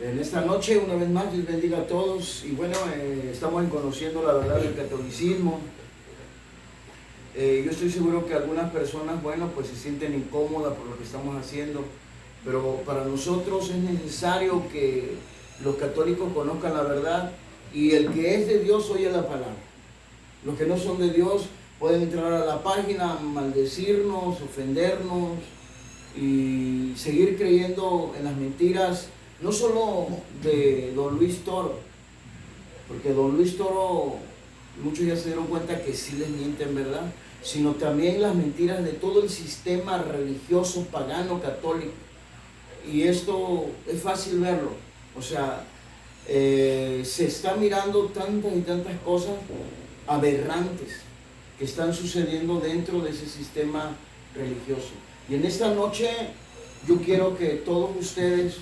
En esta noche, una vez más, Dios bendiga a todos. Y bueno, estamos conociendo la verdad del catolicismo. Yo estoy seguro que algunas personas, bueno, pues se sienten incómodas por lo que estamos haciendo. Pero para nosotros es necesario que los católicos conozcan la verdad. Y el que es de Dios oye la palabra. Los que no son de Dios pueden entrar a la página, maldecirnos, ofendernos y seguir creyendo en las mentiras, no solo de don Luis Toro, porque don Luis Toro, muchos ya se dieron cuenta que sí les mienten, ¿verdad? Sino también las mentiras de todo el sistema religioso, pagano, católico. Y esto es fácil verlo, o sea, se está mirando tantas y tantas cosas aberrantes que están sucediendo dentro de ese sistema religioso. Y en esta noche yo quiero que todos ustedes,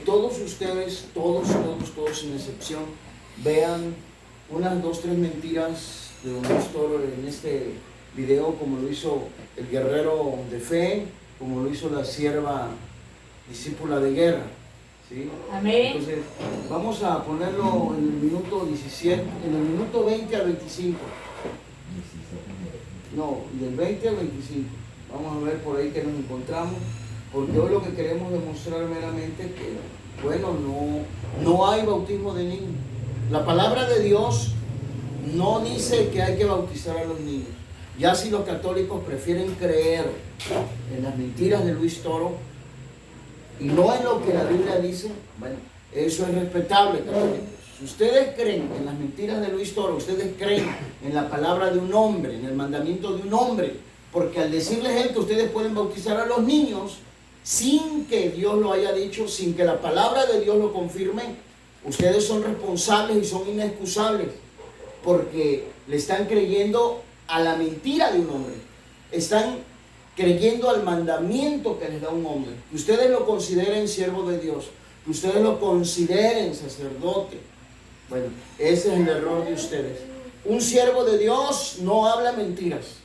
todos sin excepción, vean unas 2, 3 mentiras de don Luis Toro en este video, como lo hizo el guerrero de fe, como lo hizo la sierva discípula de guerra. ¿Sí? Amén. Entonces, vamos a ponerlo en el minuto 17, en el minuto 20 a 25. No, del 20 al 25. Vamos a ver por ahí que nos encontramos, porque hoy lo que queremos demostrar meramente es que, bueno, no hay bautismo de niños. La palabra de Dios no dice que hay que bautizar a los niños. Ya si los católicos prefieren creer en las mentiras de Luis Toro y no en lo que la Biblia dice, bueno, eso es respetable, católicos. Si ustedes creen en las mentiras de Luis Toro, ustedes creen en la palabra de un hombre, en el mandamiento de un hombre, porque al decirles él que ustedes pueden bautizar a los niños sin que Dios lo haya dicho, sin que la palabra de Dios lo confirme, ustedes son responsables y son inexcusables, porque le están creyendo a la mentira de un hombre, están creyendo al mandamiento que les da un hombre, que ustedes lo consideren siervo de Dios, que ustedes lo consideren sacerdote. Bueno, ese es el error de ustedes. Un siervo de Dios no habla mentiras,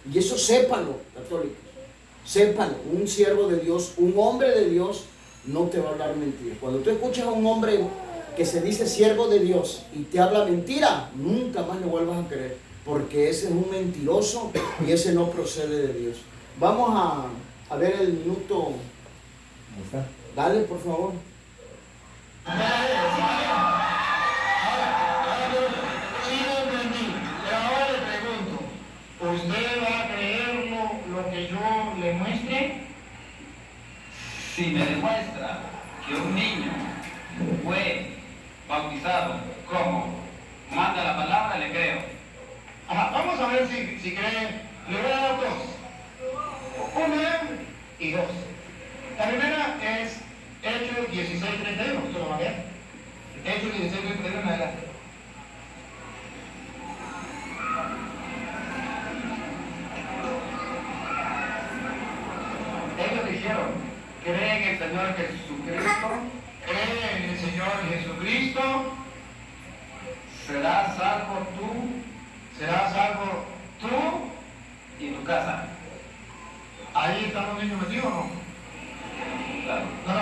y eso sépanlo, católicos, sépanlo. Un siervo de Dios, un hombre de Dios, no te va a hablar mentiras. Cuando tú escuchas a un hombre que se dice siervo de Dios y te habla mentira, nunca más le vuelvas a creer, porque ese es un mentiroso y ese no procede de Dios. Vamos a ver el minuto. Dale, por favor. Ahora le pregunto, ¿usted va a creer lo que yo le muestre? Si me demuestra que un niño fue bautizado como manda la palabra, le creo. Ajá, vamos a ver si cree. Le voy a dar 2. Una y 2. La primera es Hechos 16:31. ¿Usted lo va a ver? Hechos 16:31 en adelante. Ellos dijeron, cree en el Señor Jesucristo, cree en el Señor Jesucristo, Serás salvo tú y tu casa. Ahí están los niños metidos o no. Claro. No me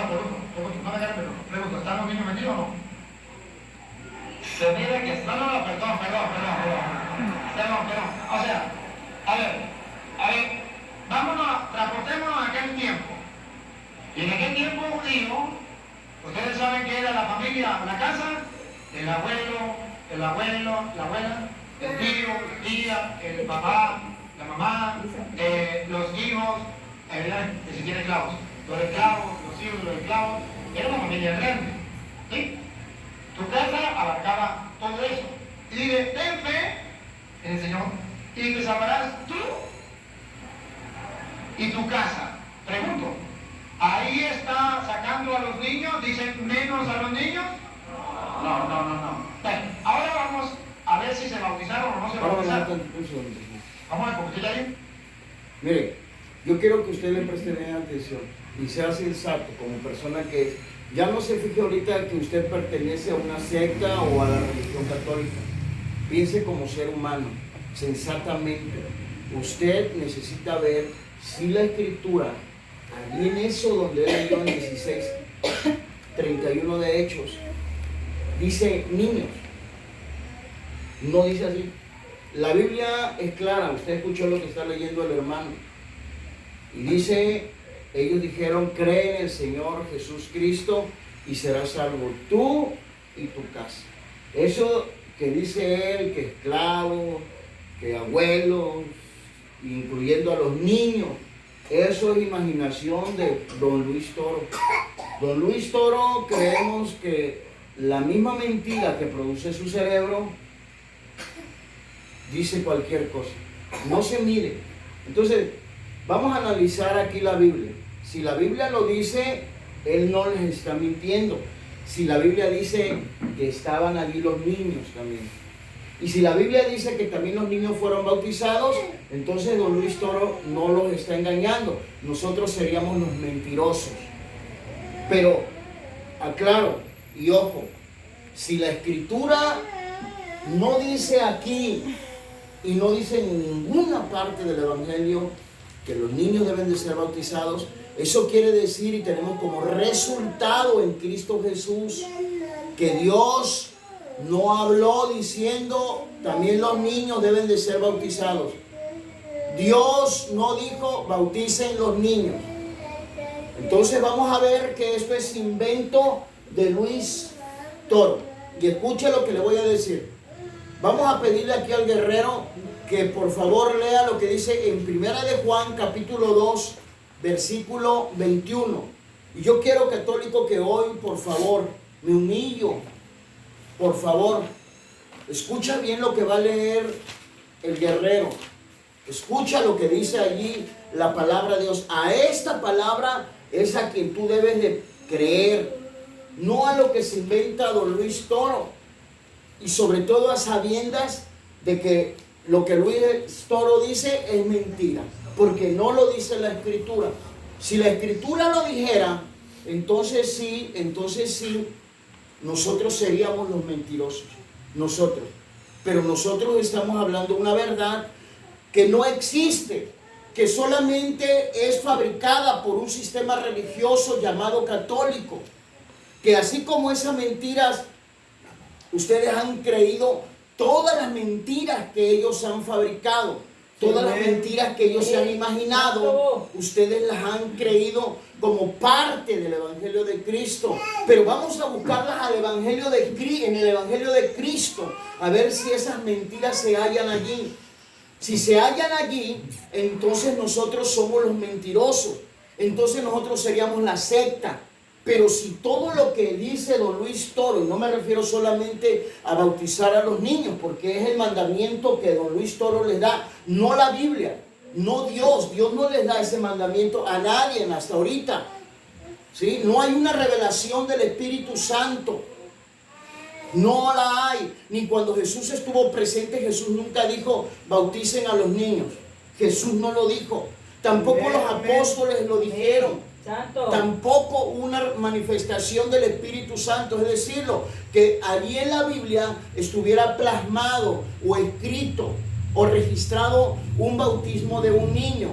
hagan pregunta, ¿están los niños metidos o no? Se mira que No, perdón. O sea, a ver, transportémonos a aquel tiempo. Y en aquel tiempo judío, ustedes saben que era la familia, la casa, el abuelo, la abuela, el tío, la tía, el papá, la mamá, los hijos, que si tiene esclavos, los esclavos, los hijos de los esclavos, era una familia grande. ¿Sí? Tu casa abarcaba todo eso. Y dice, ten fe en el Señor y te salvarás tú y tu casa. Pregunto, ¿ahí está sacando a los niños? ¿Dicen menos a los niños? No. Bueno, ahora vamos a ver si se bautizaron o no se bautizaron. Vamos a ver, ¿cómo usted ya ahí? Mire, yo quiero que usted le preste bien atención y sea sensato como persona que es. Ya no se fije ahorita que usted pertenece a una secta o a la religión católica. Piense como ser humano, sensatamente. Usted necesita ver si la Escritura allí en eso donde él leyó en 16, 31 de Hechos, dice niños, no dice así. La Biblia es clara, usted escuchó lo que está leyendo el hermano, y dice, ellos dijeron, cree en el Señor Jesús Cristo y serás salvo tú y tu casa. Eso que dice él, que esclavos, que abuelos, incluyendo a los niños, eso es imaginación de don Luis Toro. Don Luis Toro, creemos que la misma mentira que produce su cerebro dice cualquier cosa. No se mire. Entonces, vamos a analizar aquí la Biblia. Si la Biblia lo dice, él no les está mintiendo. Si la Biblia dice que estaban allí los niños también. Y si la Biblia dice que también los niños fueron bautizados, entonces don Luis Toro no los está engañando. Nosotros seríamos los mentirosos. Pero, aclaro y ojo, si la Escritura no dice aquí y no dice en ninguna parte del Evangelio que los niños deben de ser bautizados, eso quiere decir, y tenemos como resultado en Cristo Jesús, que Dios no habló diciendo también los niños deben de ser bautizados. Dios no dijo bauticen los niños. Entonces vamos a ver que esto es invento de Luis Toro. Y escuche lo que le voy a decir. Vamos a pedirle aquí al guerrero que por favor lea lo que dice en 1 de Juan capítulo 2 versículo 21. Y yo quiero, católico, que hoy por favor me humillo. Por favor, escucha bien lo que va a leer el guerrero. Escucha lo que dice allí la palabra de Dios. A esta palabra es a quien tú debes de creer, no a lo que se inventa don Luis Toro. Y sobre todo a sabiendas de que lo que Luis Toro dice es mentira, porque no lo dice la Escritura. Si la Escritura lo dijera, entonces sí, nosotros seríamos los mentirosos, nosotros. Pero nosotros estamos hablando una verdad que no existe, que solamente es fabricada por un sistema religioso llamado católico, que así como esas mentiras, ustedes han creído todas las mentiras que ellos han fabricado, todas las mentiras que ellos se han imaginado, ustedes las han creído como parte del Evangelio de Cristo. Pero vamos a buscarlas en el Evangelio de Cristo, a ver si esas mentiras se hallan allí. Si se hallan allí, entonces nosotros somos los mentirosos, entonces nosotros seríamos la secta. Pero si todo lo que dice don Luis Toro, y no me refiero solamente a bautizar a los niños, porque es el mandamiento que don Luis Toro les da, no la Biblia, no Dios no les da ese mandamiento a nadie hasta ahorita, ¿sí? No hay una revelación del Espíritu Santo, no la hay. Ni cuando Jesús estuvo presente, Jesús nunca dijo bauticen a los niños. Jesús no lo dijo, tampoco los apóstoles lo dijeron. Santo. Tampoco una manifestación del Espíritu Santo, es decirlo, que allí en la Biblia estuviera plasmado o escrito o registrado un bautismo de un niño.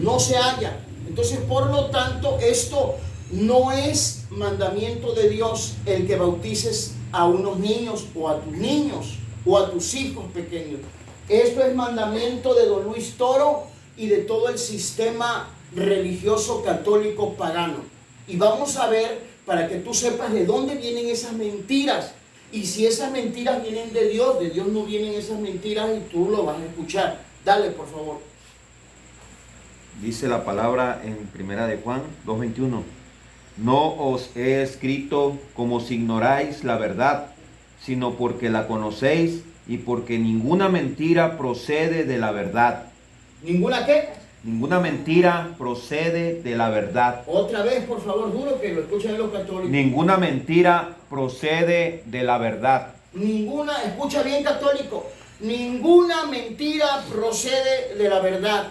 No se halla. Entonces, por lo tanto, esto no es mandamiento de Dios el que bautices a unos niños o a tus niños o a tus hijos pequeños. Esto es mandamiento de don Luis Toro y de todo el sistema religioso católico pagano. Y vamos a ver, para que tú sepas de dónde vienen esas mentiras, y si esas mentiras vienen de Dios no vienen esas mentiras, y tú lo vas a escuchar. Dale, por favor. Dice la palabra en 1 de Juan 2:21: no os he escrito como si ignoráis la verdad, sino porque la conocéis y porque ninguna mentira procede de la verdad. ¿Ninguna qué? Ninguna mentira procede de la verdad. Otra vez, por favor, duro que lo escuchen los católicos. Ninguna mentira procede de la verdad. Ninguna, escucha bien, católico, ninguna mentira procede de la verdad.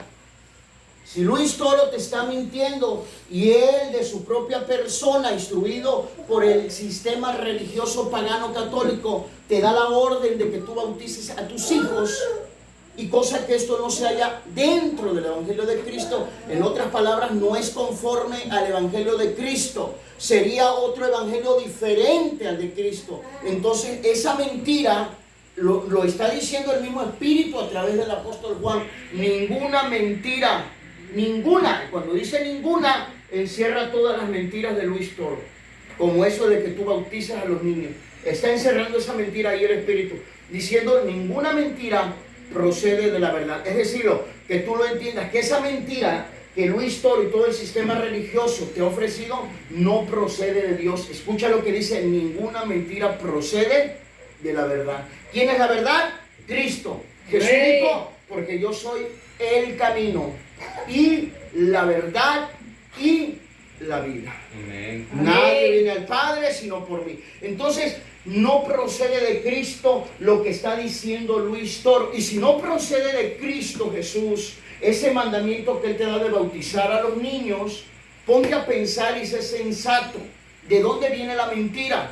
Si Luis Toro te está mintiendo y él de su propia persona, instruido por el sistema religioso pagano católico, te da la orden de que tú bautices a tus hijos, y cosa que esto no se halla dentro del Evangelio de Cristo. En otras palabras, no es conforme al Evangelio de Cristo. Sería otro evangelio diferente al de Cristo. Entonces, esa mentira lo está diciendo el mismo Espíritu a través del apóstol Juan. Ninguna mentira, ninguna. Cuando dice ninguna, encierra todas las mentiras de Luis Toro. Como eso de que tú bautizas a los niños. Está encerrando esa mentira ahí el Espíritu, diciendo ninguna mentira procede de la verdad. Es decir, que tú lo entiendas, que esa mentira que Luis Toro y todo el sistema religioso te ha ofrecido no procede de Dios. Escucha lo que dice: ninguna mentira procede de la verdad. ¿Quién es la verdad? Cristo. Jesús dijo: porque yo soy el camino y la verdad y la vida. Amén. Nadie viene al Padre sino por mí. Entonces, no procede de Cristo lo que está diciendo Luis Toro. Y si no procede de Cristo Jesús, ese mandamiento que Él te da de bautizar a los niños, ponte a pensar y sé sensato. ¿De dónde viene la mentira?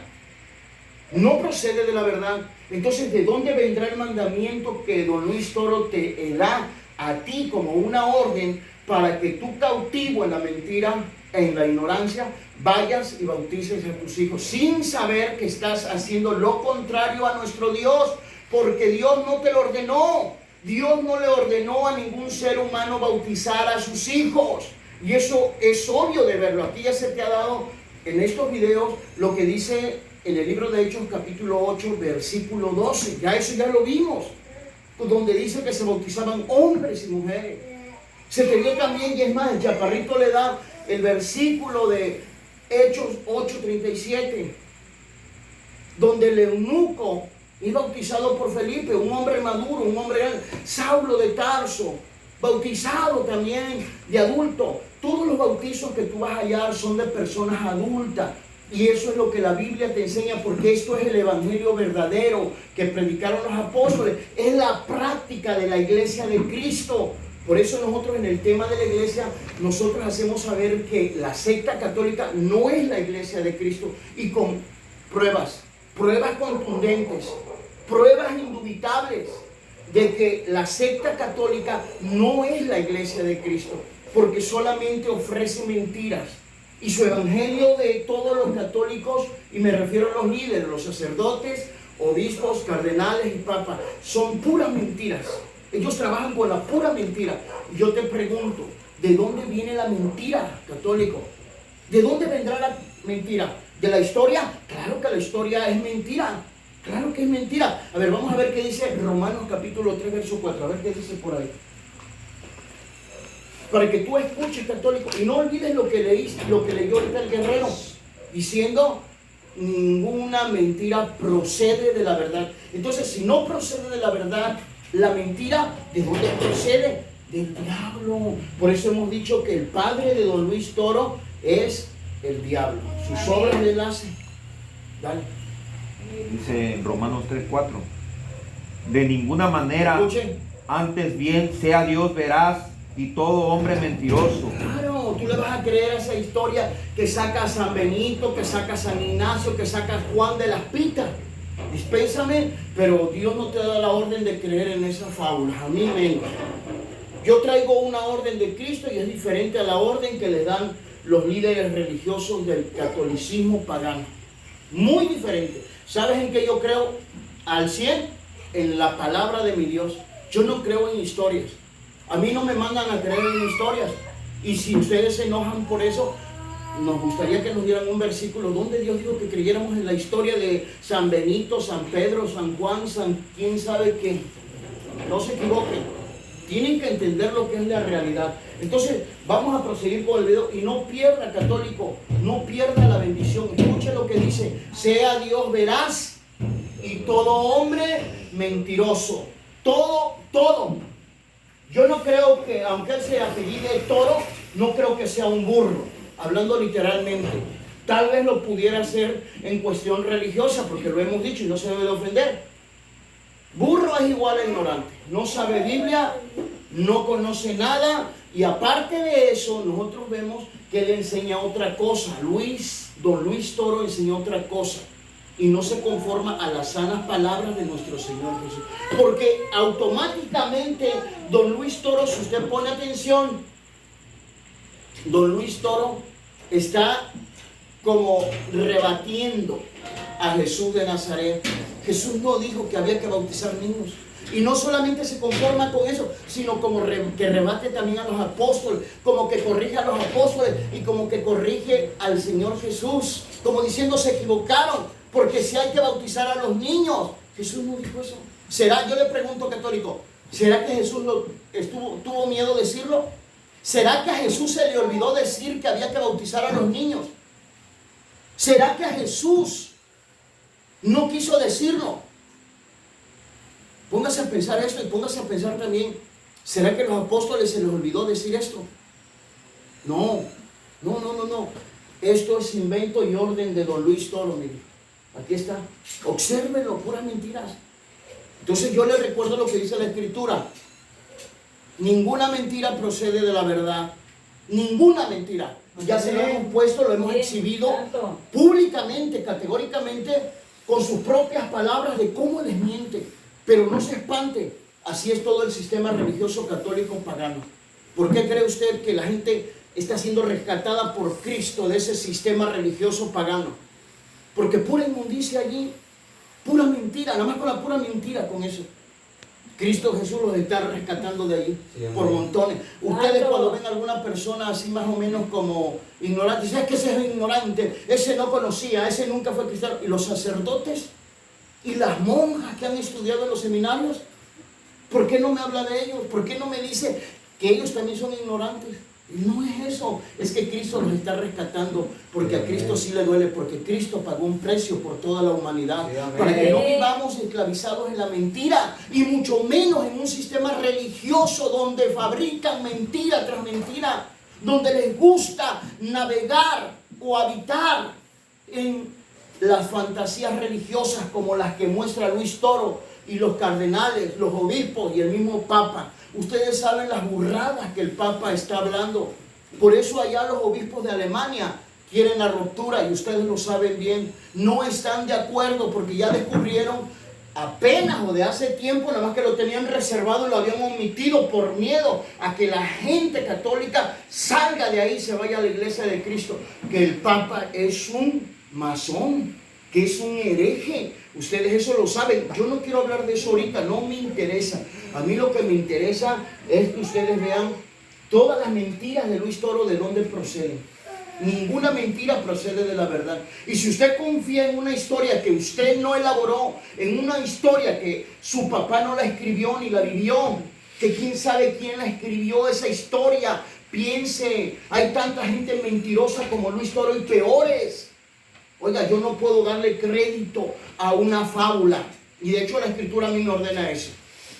No procede de la verdad. Entonces, ¿de dónde vendrá el mandamiento que don Luis Toro te da a ti como una orden para que tú, cautivo en la mentira, en la ignorancia, vayas y bautices a tus hijos sin saber que estás haciendo lo contrario a nuestro Dios? Porque Dios no te lo ordenó. Dios no le ordenó a ningún ser humano bautizar a sus hijos. Y eso es obvio de verlo. Aquí ya se te ha dado en estos videos lo que dice en el libro de Hechos capítulo 8 versículo 12. Ya eso ya lo vimos, donde dice que se bautizaban hombres y mujeres. Se te dio también, y es más, el Chaparrito le da el versículo de Hechos 8:37, donde el eunuco es bautizado por Felipe, un hombre maduro, un hombre grande. Saulo de Tarso, bautizado también de adulto. Todos los bautizos que tú vas a hallar son de personas adultas. Y eso es lo que la Biblia te enseña, porque esto es el evangelio verdadero que predicaron los apóstoles. Es la práctica de la iglesia de Cristo. Por eso nosotros en el tema de la iglesia, nosotros hacemos saber que la secta católica no es la iglesia de Cristo. Y con pruebas contundentes, pruebas indubitables de que la secta católica no es la iglesia de Cristo, porque solamente ofrece mentiras. Y su evangelio de todos los católicos, y me refiero a los líderes, los sacerdotes, obispos, cardenales y papas, son puras mentiras. Ellos trabajan con la pura mentira. Y yo te pregunto, ¿de dónde viene la mentira, católico? ¿De dónde vendrá la mentira? ¿De la historia? Claro que la historia es mentira. Claro que es mentira. A ver, vamos a ver qué dice Romanos capítulo 3, verso 4. A ver qué dice por ahí. Para que tú escuches, católico, y no olvides lo que leíste, lo que leyó ahorita el guerrero, diciendo: ninguna mentira procede de la verdad. Entonces, si no procede de la verdad, la mentira, ¿de dónde procede? Del diablo. Por eso hemos dicho que el padre de don Luis Toro es el diablo. Sus obras le hacen. Dale. Dice en Romanos 3:4: de ninguna manera, Escuchen. antes bien sea Dios veraz y todo hombre mentiroso. Claro, tú le vas a creer a esa historia que saca a San Benito, que saca a San Ignacio, que saca a Juan de las Pitas. Dispénsame, pero Dios no te da la orden de creer en esas fábulas, a mí menos. Yo traigo una orden de Cristo y es diferente a la orden que le dan los líderes religiosos del catolicismo pagano. Muy diferente. ¿Sabes en qué yo creo al 100? En la palabra de mi Dios. Yo no creo en historias. A mí no me mandan a creer en historias. Y si ustedes se enojan por eso, nos gustaría que nos dieran un versículo donde Dios dijo que creyéramos en la historia de San Benito, San Pedro, San Juan, San quién sabe qué. No se equivoquen. Tienen que entender lo que es la realidad. Entonces, vamos a proseguir con el video. Y no pierda, católico, no pierda la bendición. Escuche lo que dice: sea Dios veraz y todo hombre mentiroso. Todo. Yo no creo que, aunque él se apellide Toro, no creo que sea un burro, hablando literalmente. Tal vez lo pudiera hacer en cuestión religiosa, porque lo hemos dicho y no se debe de ofender. Burro es igual a ignorante, no sabe Biblia, no conoce nada, y aparte de eso, nosotros vemos que él enseña otra cosa. Don Luis Toro enseñó otra cosa. y no se conforma a las sanas palabras de nuestro Señor Jesús. Porque automáticamente, don Luis Toro, si usted pone atención, don Luis Toro está como rebatiendo a Jesús de Nazaret. Jesús no dijo que había que bautizar niños. Y no solamente se conforma con eso, sino como que rebate también a los apóstoles, como que corrige a los apóstoles y como que corrige al Señor Jesús, como diciendo se equivocaron, porque si hay que bautizar a los niños. Jesús no dijo eso. ¿Será? Yo le pregunto, católico, ¿será que Jesús tuvo miedo de decirlo? ¿Será que a Jesús se le olvidó decir que había que bautizar a los niños? ¿Será que a Jesús no quiso decirlo? Póngase a pensar esto y póngase a pensar también, ¿será que a los apóstoles se les olvidó decir esto? No. Esto es invento y orden de don Luis Toro, mire. Aquí está. Obsérvenlo, puras mentiras. Entonces yo le recuerdo lo que dice la Escritura. Ninguna mentira procede de la verdad. Ninguna mentira. Ya se lo hemos puesto, lo hemos exhibido públicamente, categóricamente, con sus propias palabras de cómo les miente. Pero no se espante, así es todo el sistema religioso católico pagano. ¿Por qué cree usted que la gente está siendo rescatada por Cristo de ese sistema religioso pagano? Porque pura inmundicia allí, pura mentira, nada más con la pura mentira con eso. Cristo Jesús los está rescatando de allí, por montones. Ustedes cuando ven a alguna persona así más o menos como ignorante, dicen, es que ese es ignorante, ese no conocía, ese nunca fue cristiano. Y los sacerdotes y las monjas que han estudiado en los seminarios, ¿por qué no me habla de ellos? ¿Por qué no me dice que ellos también son ignorantes? No es eso, es que Cristo los está rescatando, porque a Cristo sí le duele, porque Cristo pagó un precio por toda la humanidad, para que no vivamos esclavizados en la mentira, y mucho menos en un sistema religioso donde fabrican mentira tras mentira, donde les gusta navegar o habitar en las fantasías religiosas como las que muestra Luis Toro y los cardenales, los obispos y el mismo Papa. Ustedes saben las burradas que el Papa está hablando. Por eso allá los obispos de Alemania quieren la ruptura, y ustedes lo saben bien. No están de acuerdo porque ya descubrieron apenas o de hace tiempo, nada más que lo tenían reservado y lo habían omitido por miedo a que la gente católica salga de ahí y se vaya a la iglesia de Cristo, que el Papa es un masón, que es un hereje. Ustedes eso lo saben. Yo no quiero hablar de eso ahorita, no me interesa. A mí lo que me interesa es que ustedes vean todas las mentiras de Luis Toro, de dónde proceden. Ninguna mentira procede de la verdad. Y si usted confía en una historia que usted no elaboró, en una historia que su papá no la escribió ni la vivió, que quién sabe quién la escribió esa historia, piense, hay tanta gente mentirosa como Luis Toro y peores. Oiga, yo no puedo darle crédito a una fábula. Y de hecho la Escritura a mí me ordena eso.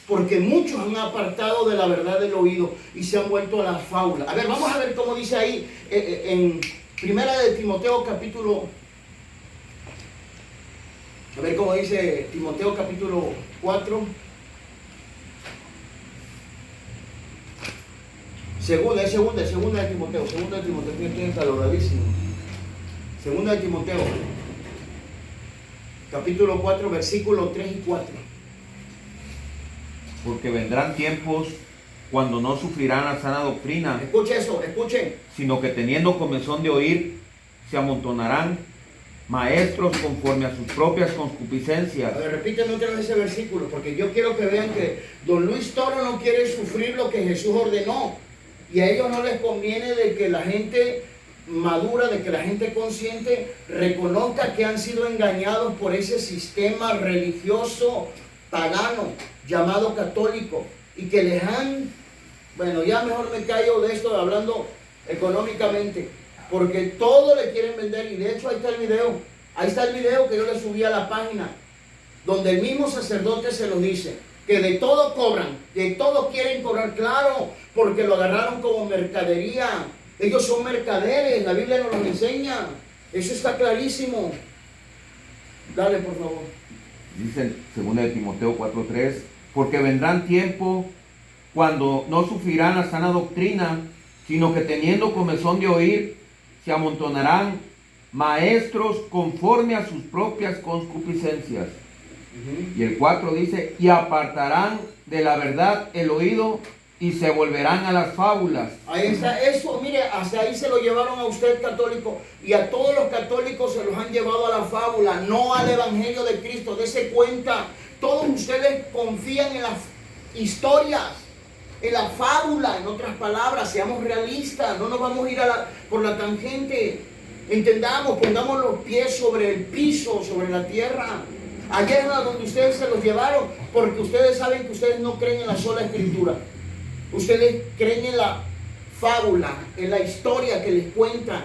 Porque muchos han apartado de la verdad del oído y se han vuelto a la fábula. A ver, vamos a ver cómo dice ahí en Primera de Timoteo capítulo... A ver cómo dice Timoteo capítulo 4. Segunda de Timoteo, que es valoradísimo. Segunda de Timoteo, capítulo 4, versículos 3 y 4. Porque vendrán tiempos cuando no sufrirán la sana doctrina. Escuche eso, escuchen. Sino que teniendo comezón de oír, se amontonarán maestros conforme a sus propias concupiscencias. A ver, repíteme otra vez ese versículo, porque yo quiero que vean que don Luis Toro no quiere sufrir lo que Jesús ordenó. Y a ellos no les conviene de que la gente madura, de que la gente consciente reconozca que han sido engañados por ese sistema religioso pagano llamado católico, y que les han, bueno, ya mejor me callo de esto hablando económicamente, porque todo le quieren vender. Y de hecho ahí está el video que yo le subí a la página, donde el mismo sacerdote se lo dice, que de todo cobran, de todo quieren cobrar, claro, porque lo agarraron como mercadería. Ellos son mercaderes, la Biblia nos lo enseña, eso está clarísimo. Dale, por favor. Dice 2 de Timoteo 4:3, porque vendrán tiempo cuando no sufrirán la sana doctrina, sino que teniendo comezón de oír, se amontonarán maestros conforme a sus propias concupiscencias. Y el 4 dice, y apartarán de la verdad el oído y se volverán a las fábulas. Ahí está, eso, mire, hasta ahí se lo llevaron a usted católico, y a todos los católicos se los han llevado a la fábula, no al evangelio de Cristo. Dese cuenta, todos ustedes confían en las historias, en la fábula. En otras palabras, seamos realistas, no nos vamos a ir por la tangente. Entendamos, pongamos los pies sobre el piso, sobre la tierra. Allá es a donde ustedes se los llevaron, porque ustedes saben que ustedes no creen en la sola escritura. Ustedes creen en la fábula, en la historia que les cuentan.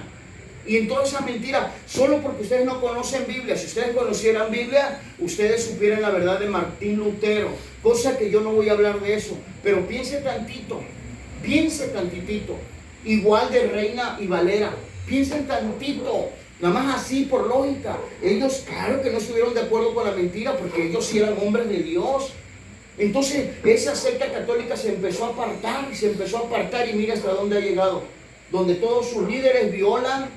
Y en toda esa mentira, solo porque ustedes no conocen Biblia. Si ustedes conocieran Biblia, ustedes supieran la verdad de Martín Lutero. Cosa que yo no voy a hablar de eso. Pero piense tantitito. Igual de Reina y Valera. Piensen tantito. Nada más así, por lógica. Ellos, claro que no estuvieron de acuerdo con la mentira, porque ellos sí eran hombres de Dios. Entonces, esa secta católica se empezó a apartar, y mira hasta dónde ha llegado. Donde todos sus líderes violan,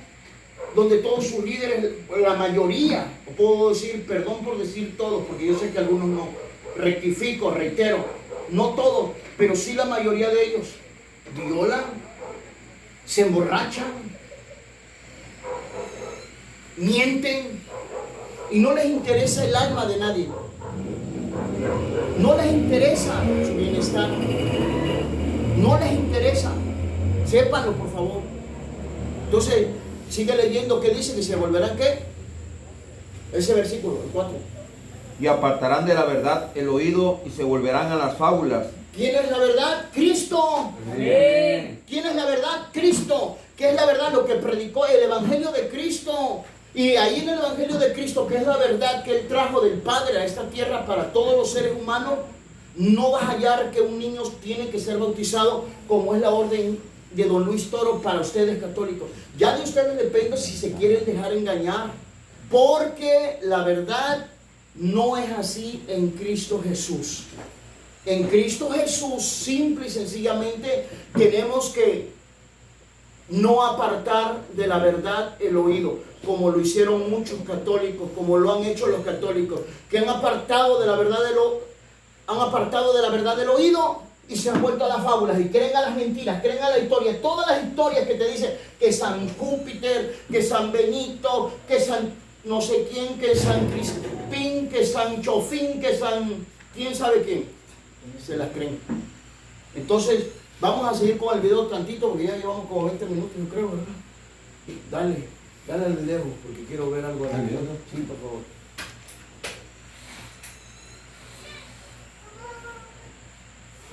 donde todos sus líderes, la mayoría, puedo decir, perdón por decir todos, porque yo sé que algunos no, rectifico, reitero, no todos, pero sí la mayoría de ellos, violan, se emborrachan, mienten, y no les interesa el alma de nadie. No les interesa su bienestar. No les interesa. Sépanlo, por favor. Entonces, sigue leyendo. ¿Qué dice? Que se volverán, ¿qué? Ese versículo, el 4. Y apartarán de la verdad el oído y se volverán a las fábulas. ¿Quién es la verdad? Cristo. Amén. ¿Quién es la verdad? Cristo. ¿Qué es la verdad? Lo que predicó el evangelio de Cristo. Y ahí en el evangelio de Cristo, que es la verdad que Él trajo del Padre a esta tierra para todos los seres humanos, no vas a hallar que un niño tiene que ser bautizado, como es la orden de don Luis Toro para ustedes católicos. Ya de ustedes depende si se quieren dejar engañar, porque la verdad no es así en Cristo Jesús. En Cristo Jesús, simple y sencillamente, tenemos que no apartar de la verdad el oído, como lo hicieron muchos católicos, como lo han hecho los católicos, que han apartado de la verdad del oído y se han vuelto a las fábulas y creen a las mentiras, creen a la historia, todas las historias que te dicen que San Júpiter, que San Benito, que San no sé quién, que San Crispín, que San Chofín, que San quién sabe quién, se las creen. Entonces, vamos a seguir con el video tantito, porque ya llevamos como 20 minutos, yo creo, ¿verdad? Dale al video, porque quiero ver algo al video. Sí, por favor.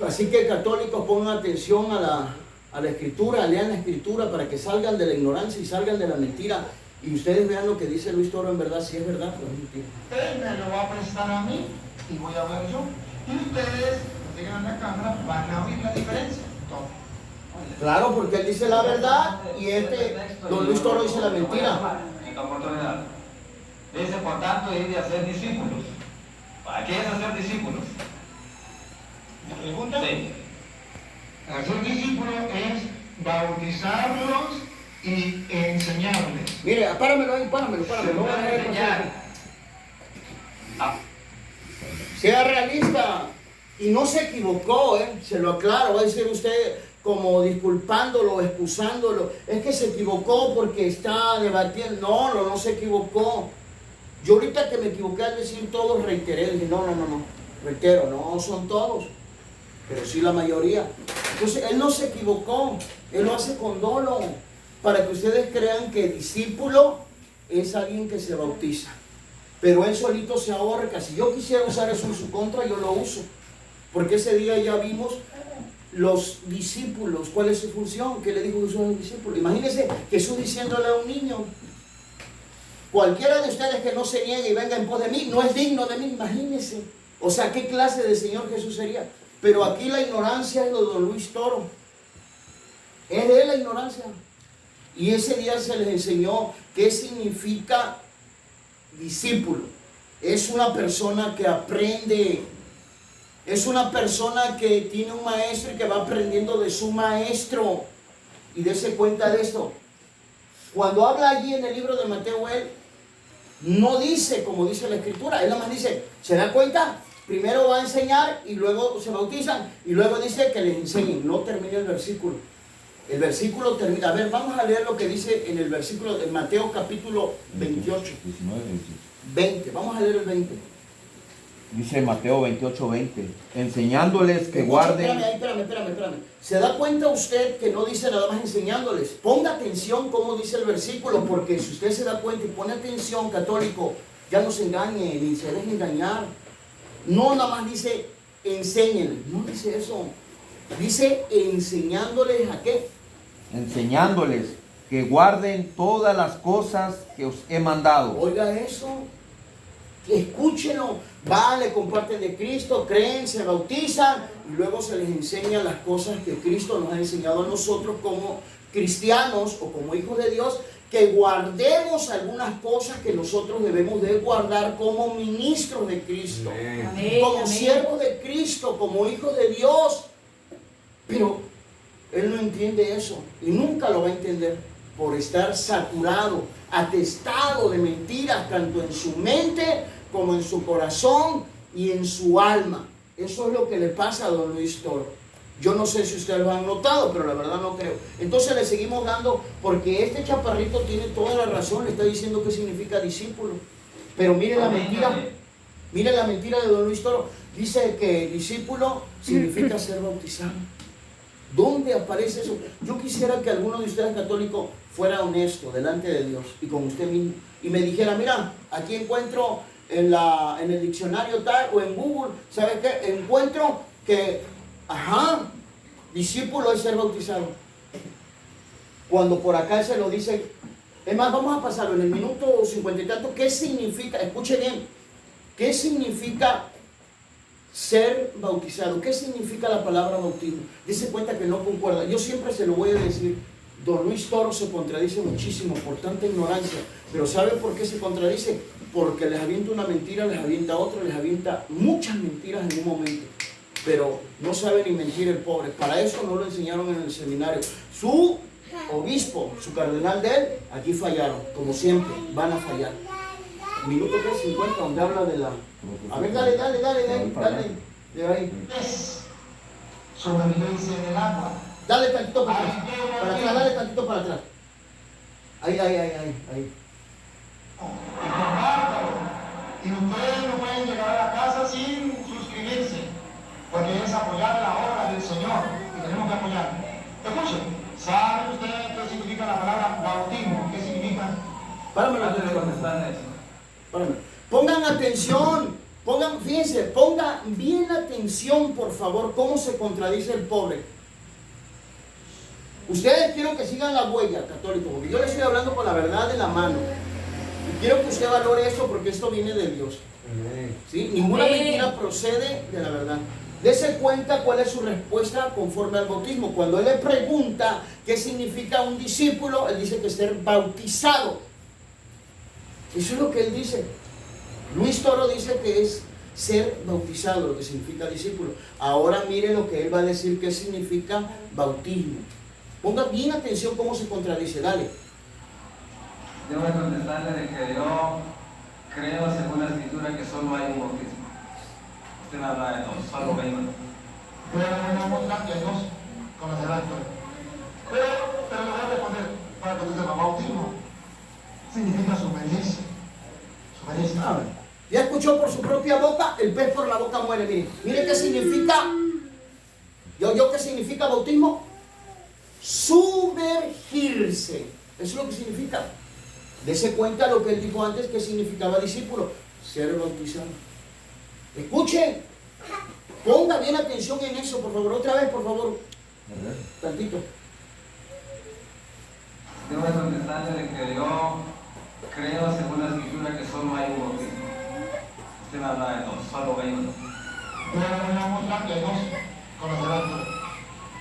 Así que católicos, pongan atención a la escritura, lean la escritura para que salgan de la ignorancia y salgan de la mentira. Y ustedes vean lo que dice Luis Toro, en verdad, si es verdad o es mentira. Él me lo va a prestar a mí y voy a ver yo. Y ustedes, que tengan la cámara, van a oír la diferencia. Todo. Claro, porque él dice la verdad y don Luis Toro dice la mentira. En esta oportunidad. Dice, por tanto, ir de hacer discípulos. ¿Para qué es hacer discípulos? ¿Me preguntan? Sí. Hacer discípulos es bautizarlos y enseñarles. Mire, páramelo ahí, páramelo. No voy a dejar de pasar. Sea realista. Y no se equivocó, se lo aclaro. Va a decir usted como disculpándolo, excusándolo. Es que se equivocó porque está debatiendo. No se equivocó. Yo ahorita que me equivoqué al decir todos, reiteré. Dije, no. Reitero, no son todos, pero sí la mayoría. Entonces, él no se equivocó. Él lo hace con dolo. Para que ustedes crean que discípulo es alguien que se bautiza. Pero él solito se ahorca. Si yo quisiera usar eso en su contra, yo lo uso. Porque ese día ya vimos los discípulos, cuál es su función, qué le dijo Jesús a los discípulos. Imagínense Jesús diciéndole a un niño, cualquiera de ustedes que no se niegue y venga en pos de mí, no es digno de mí, imagínense. O sea, ¿qué clase de Señor Jesús sería? Pero aquí la ignorancia es de don Luis Toro. Es de él la ignorancia. Y ese día se les enseñó qué significa discípulo. Es una persona que aprende. Es una persona que tiene un maestro y que va aprendiendo de su maestro. Y dése cuenta de esto. Cuando habla allí en el libro de Mateo, él no dice como dice la Escritura. Él nada más dice, ¿se da cuenta? Primero va a enseñar y luego se bautizan. Y luego dice que les enseñen. No termina el versículo. El versículo termina. A ver, vamos a leer lo que dice en el versículo de Mateo capítulo 28. 19, 28. 20. Vamos a leer el 20. Dice Mateo 28, 20. Enseñándoles que Escucha, guarden. Espérame. ¿Se da cuenta usted que no dice nada más enseñándoles? Ponga atención cómo dice el versículo, porque si usted se da cuenta y pone atención, católico, ya no se engañe ni se deje engañar. No nada más dice enséñenles, no dice eso. Dice enseñándoles ¿a qué? Enseñándoles que guarden todas las cosas que os he mandado. Oiga eso, escúchenlo. Vale, comparten de Cristo, creen, se bautizan y luego se les enseñan las cosas que Cristo nos ha enseñado a nosotros como cristianos o como hijos de Dios, que guardemos algunas cosas que nosotros debemos de guardar como ministros de Cristo, como siervos de Cristo, como hijos de Dios. Pero él no entiende eso y nunca lo va a entender por estar saturado, atestado de mentiras, tanto en su mente como en su corazón y en su alma. Eso es lo que le pasa a don Luis Toro. Yo no sé si ustedes lo han notado, pero la verdad no creo. Entonces le seguimos dando, porque este chaparrito tiene toda la razón, le está diciendo qué significa discípulo. Pero mire la mentira de don Luis Toro. Dice que discípulo significa ser bautizado. ¿Dónde aparece eso? Yo quisiera que alguno de ustedes católicos fuera honesto delante de Dios y con usted mismo y me dijera, mira, aquí encuentro en el diccionario tal o en Google, ¿sabes qué? Encuentro que, discípulo es ser bautizado. Cuando por acá se lo dice, es más, vamos a pasarlo en el minuto 50 y tanto. ¿Qué significa? Escuche bien, ¿qué significa ser bautizado? ¿Qué significa la palabra bautismo? Dice cuenta que no concuerda. Yo siempre se lo voy a decir. Don Luis Toro se contradice muchísimo por tanta ignorancia. Pero ¿sabe por qué se contradice? Porque les avienta una mentira, les avienta otra, les avienta muchas mentiras en un momento. Pero no sabe ni mentir el pobre. Para eso no lo enseñaron en el seminario. Su obispo, su cardenal de él, aquí fallaron. Como siempre, van a fallar. Minuto 50, donde habla de la... A ver, dale. De ahí. Es sobrevivencia en el agua. Dale tantito para atrás. Dale tantito para atrás. Ahí. Y compártalo. Y ustedes no pueden llegar a la casa sin suscribirse, porque es apoyar la obra del Señor y tenemos que apoyar. Escuchen, ¿saben ustedes qué significa la palabra bautismo? ¿Qué significa? Antes de contestar eso. Pongan atención, fíjense, pongan bien atención, por favor, cómo se contradice el pobre. Ustedes quiero que sigan la huella, católico, porque yo les estoy hablando con la verdad de la mano. Y quiero que usted valore esto porque esto viene de Dios. ¿Sí? Ninguna mentira procede de la verdad. Dese cuenta cuál es su respuesta conforme al bautismo. Cuando él le pregunta qué significa un discípulo, él dice que es ser bautizado. Eso es lo que él dice. Luis Toro dice que es ser bautizado, lo que significa discípulo. Ahora mire lo que él va a decir que significa bautismo. Ponga bien atención cómo se contradice. Dale. Yo voy a contestarle de que yo creo, según la Escritura, que solo hay un bautismo. Usted me habla de dos, solo hay uno. Pero no mostrar que hay dos con la verdad. Pero le voy a responder para que usted sepa, bautismo significa sumergirse. Ya escuchó por su propia boca, el pez por la boca muere. Mire qué significa. ¿Yo qué significa bautismo? Sumergirse. Eso es lo que significa. Dese cuenta lo que él dijo antes que significaba discípulo, ser bautizado. Escuche, ponga bien atención en eso, por favor. Otra vez, por favor. Tantito. Yo voy a contestarle de que yo creo, según la Escritura, que solo hay un bautismo. Usted me habla de dos, solo hay uno. Pero le voy a mostrar que hay dos con la verdad.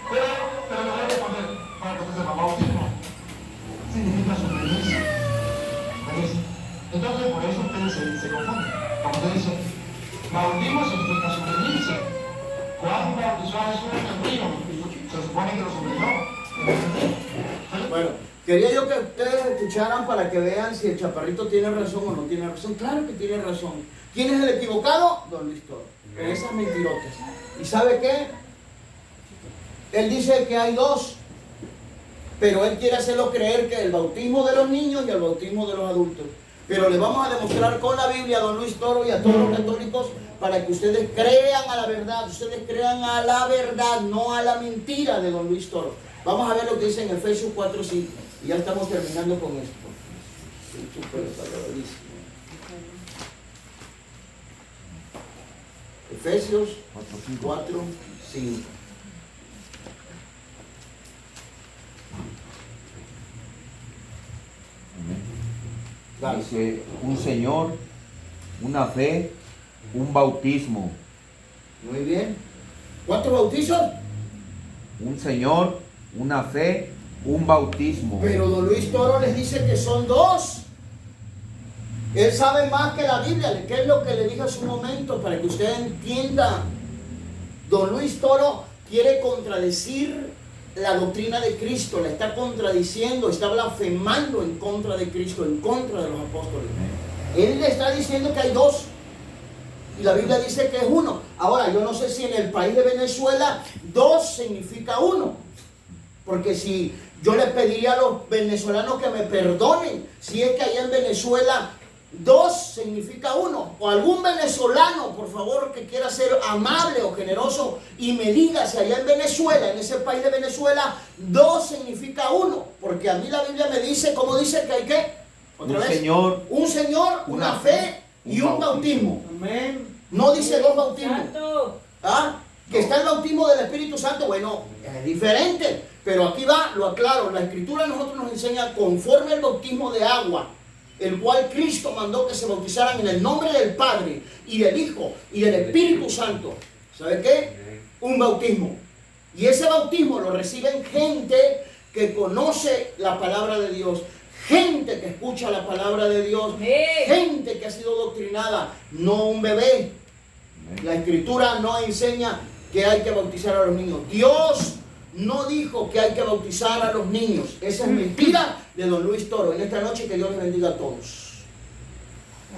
Pero le voy a responder para que usted sepa, bautismo significa sumergirse. Entonces, por eso ustedes se confunden. Como usted dice, bautismo significa sumergirse. Juan bautizó a Jesús en el río. Se supone que lo sumergió en el río. Bueno, Quería yo que ustedes escucharan para que vean si el chaparrito tiene razón o no tiene razón. Claro que tiene razón. ¿Quién es el equivocado? Don Luis Toro. En esas mentirotas. ¿Y sabe qué? Él dice que hay dos, pero él quiere hacerlo creer que el bautismo de los niños y el bautismo de los adultos. Pero le vamos a demostrar con la Biblia a don Luis Toro y a todos los católicos para que ustedes crean a la verdad, ustedes crean a la verdad, no a la mentira de don Luis Toro. Vamos a ver lo que dice en Efesios 4:5 y ya estamos terminando con esto. Estoy súper acaloradísimo. Efesios 4:5. Dice, un Señor, una fe, un bautismo. Muy bien. ¿Cuántos bautizos? Un Señor, una fe, un bautismo. Pero don Luis Toro les dice que son dos. Él sabe más que la Biblia. ¿Qué es lo que le dije hace un momento? Para que usted entienda. Don Luis Toro quiere contradecir la doctrina de Cristo. La está contradiciendo, está blasfemando en contra de Cristo, en contra de los apóstoles. Él le está diciendo que hay dos. Y la Biblia dice que es uno. Ahora, yo no sé si en el país de Venezuela dos significa uno. Porque si yo le pediría a los venezolanos que me perdonen, si es que allá en Venezuela dos significa uno. O algún venezolano, por favor, que quiera ser amable o generoso y me diga si allá en Venezuela, en ese país de Venezuela, dos significa uno. Porque a mí la Biblia me dice, ¿cómo dice que hay qué? ¿Otra vez? Un Señor, una fe y un bautismo. Amén. No dice dos bautismos. ¿Ah? Que está el bautismo del Espíritu Santo, bueno, es diferente. Pero aquí va, lo aclaro, la Escritura a nosotros nos enseña conforme el bautismo de agua, el cual Cristo mandó que se bautizaran en el nombre del Padre y del Hijo y del Espíritu Santo. ¿Sabe qué? Un bautismo. Y ese bautismo lo reciben gente que conoce la palabra de Dios, gente que escucha la palabra de Dios, gente que ha sido doctrinada, no un bebé. La Escritura no enseña que hay que bautizar a los niños. Dios no dijo que hay que bautizar a los niños. Esa es mentira de don Luis Toro. En esta noche que Dios les bendiga a todos.